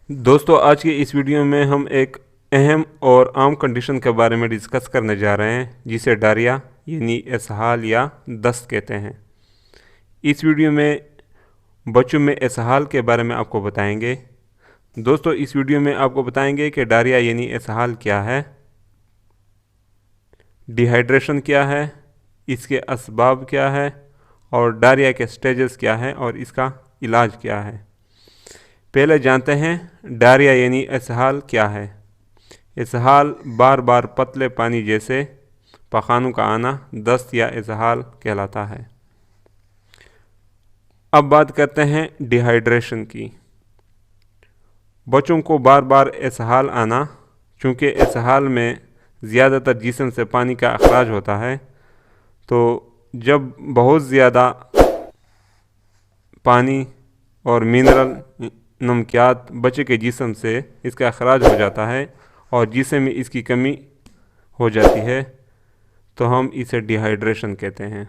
दोस्तों आज की इस वीडियो में हम एक अहम और आम कंडीशन के बारे में डिस्कस करने जा रहे हैं जिसे डायरिया यानी इसहाल या दस्त कहते हैं। इस वीडियो में बच्चों में इसहाल के बारे में आपको बताएंगे। दोस्तों इस वीडियो में आपको बताएंगे कि डायरिया यानी इसहाल क्या है, डिहाइड्रेशन क्या है, इसके असबाब क्या है और डायरिया के स्टेजेस क्या है और इसका इलाज क्या है। पहले जानते हैं डायरिया यानी इसहाल क्या है। इसहाल बार बार पतले पानी जैसे पखानों का आना दस्त या इसहाल कहलाता है। अब बात करते हैं डिहाइड्रेशन की। बच्चों को बार बार इसहाल आना, चूँकि इसहाल में ज़्यादातर जिस्म से पानी का अखराज होता है, तो जब बहुत ज़्यादा पानी और मिनरल नमकियात बच्चे के जिस्म से इसका अखराज हो जाता है और जिस्म में इसकी कमी हो जाती है तो हम इसे डिहाइड्रेशन कहते हैं।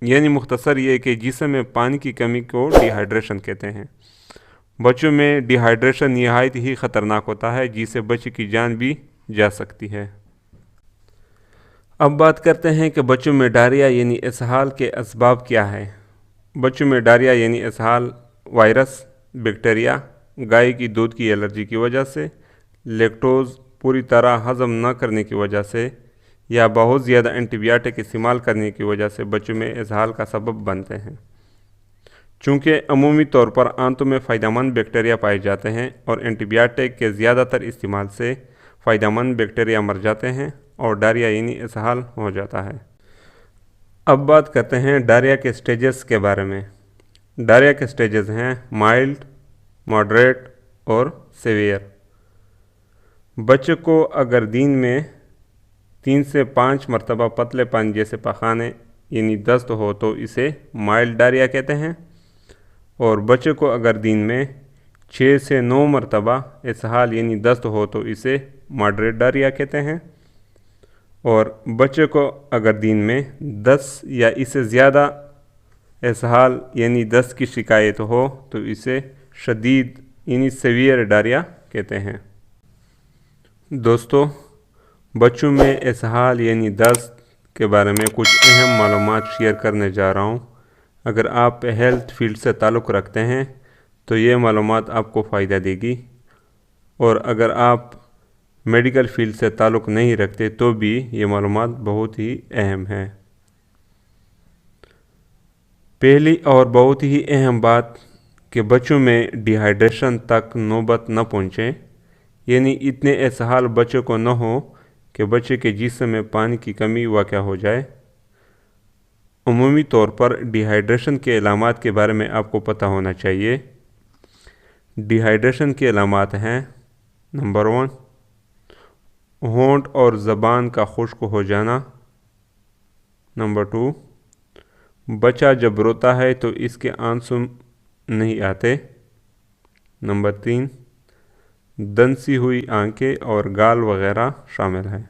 यानी मुख्तसर ये कि जिस्म में पानी की कमी को डिहाइड्रेशन कहते हैं। बच्चों में डिहाइड्रेशन निहायत ही ख़तरनाक होता है जिससे बच्चे की जान भी जा सकती है। अब बात करते हैं कि बच्चों में डायरिया यानी इसहाल के असबाब क्या है। बच्चों में डायरिया यानी इसहाल वायरस, बैक्टीरिया, गाय की दूध की एलर्जी की वजह से, लैक्टोज पूरी तरह हज़म न करने की वजह से या बहुत ज़्यादा एंटीबायोटिक इस्तेमाल करने की वजह से बच्चों में इसहाल का सबब बनते हैं। चूँकि अमूमी तौर पर आंतों में फ़ायदेमंद बैक्टीरिया पाए जाते हैं और एंटीबायोटिक के ज़्यादातर इस्तेमाल से फ़ायदेमंद बैक्टीरिया मर जाते हैं और डायरिया यानी इसहाल हो जाता है। अब बात करते हैं डायरिया के स्टेजेस के बारे में। डायरिया के स्टेजेस हैं माइल्ड, मॉडरेट और सीवियर। बच्चे को अगर दिन में 3 से 5 मरतबा पतले पानी जैसे पखाने यानी दस्त हो तो इसे माइल्ड डायरिया कहते हैं, और बच्चे को अगर दिन में 6 से 9 मरतबा इसहाल यानी दस्त हो तो इसे मॉडरेट डायरिया कहते हैं, और बच्चे को अगर दिन में 10 या इससे ज़्यादा इसहाल यानी दस्त की शिकायत हो तो इसे शदीद यानी सीवियर डायरिया कहते हैं। दोस्तों बच्चों में इसहाल यानी दस्त के बारे में कुछ अहम मालूमात शेयर करने जा रहा हूँ। अगर आप हेल्थ फील्ड से ताल्लुक़ रखते हैं तो ये मालूमात आपको फ़ायदा देगी, और अगर आप मेडिकल फील्ड से ताल्लुक़ नहीं रखते तो भी ये मालूमात बहुत ही अहम है। पहली और बहुत ही अहम बात कि बच्चों में डिहाइड्रेशन तक नौबत न पहुँचे, यानी इतने इसहाल बच्चों को न हो कि बच्चे के जिस्म में पानी की कमी वाक़या हो जाए। अमूमी तौर पर डिहाइड्रेशन के अलामात के बारे में आपको पता होना चाहिए। डिहाइड्रेशन के अलामात हैं नंबर 1, होंठ और ज़बान का खुश्क हो जाना। नंबर 2, बच्चा जब रोता है तो इसके आंसू नहीं आते। नंबर 3, दंसी हुई आंखें और गाल वगैरह शामिल हैं।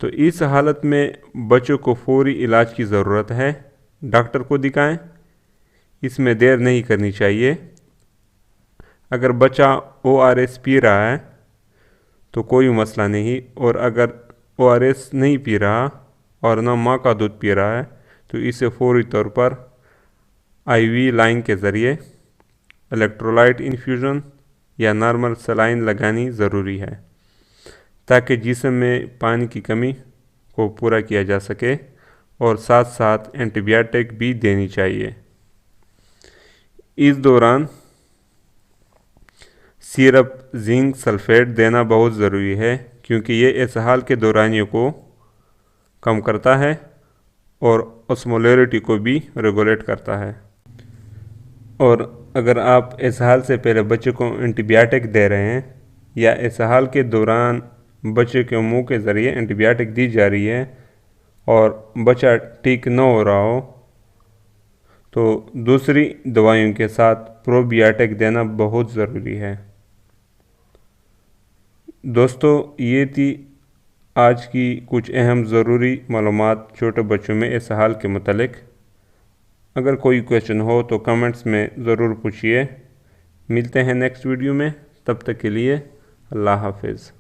तो इस हालत में बच्चों को फौरी इलाज की ज़रूरत है। डॉक्टर को दिखाएं, इसमें देर नहीं करनी चाहिए। अगर बच्चा ORS पी रहा है तो कोई मसला नहीं, और अगर ORS नहीं पी रहा और न माँ का दूध पी रहा है तो इसे फौरी तौर पर IV लाइन के ज़रिए इलेक्ट्रोलाइट इन्फ्यूज़न या नॉर्मल सलाइन लगानी ज़रूरी है ताकि जिस्म में पानी की कमी को पूरा किया जा सके, और साथ साथ एंटीबायोटिक भी देनी चाहिए। इस दौरान सिरप जिंक सल्फेट देना बहुत ज़रूरी है क्योंकि ये इसहाल के दौरानियों को कम करता है और ऑस्मोलैरिटी को भी रेगुलेट करता है। और अगर आप इसहाल से पहले बच्चे को एंटीबायोटिक दे रहे हैं या इसहाल के दौरान बच्चे के मुंह के ज़रिए एंटीबायोटिक दी जा रही है और बच्चा ठीक न हो रहा हो तो दूसरी दवाइयों के साथ प्रोबायोटिक देना बहुत ज़रूरी है। दोस्तों ये थी आज की कुछ अहम ज़रूरी मालूमात छोटे बच्चों में इसहाल के मुतालिक। अगर कोई क्वेश्चन हो तो कमेंट्स में ज़रूर पूछिए। ملتے ہیں نیکسٹ ویڈیو میں، تب تک کے لیے اللہ حافظ۔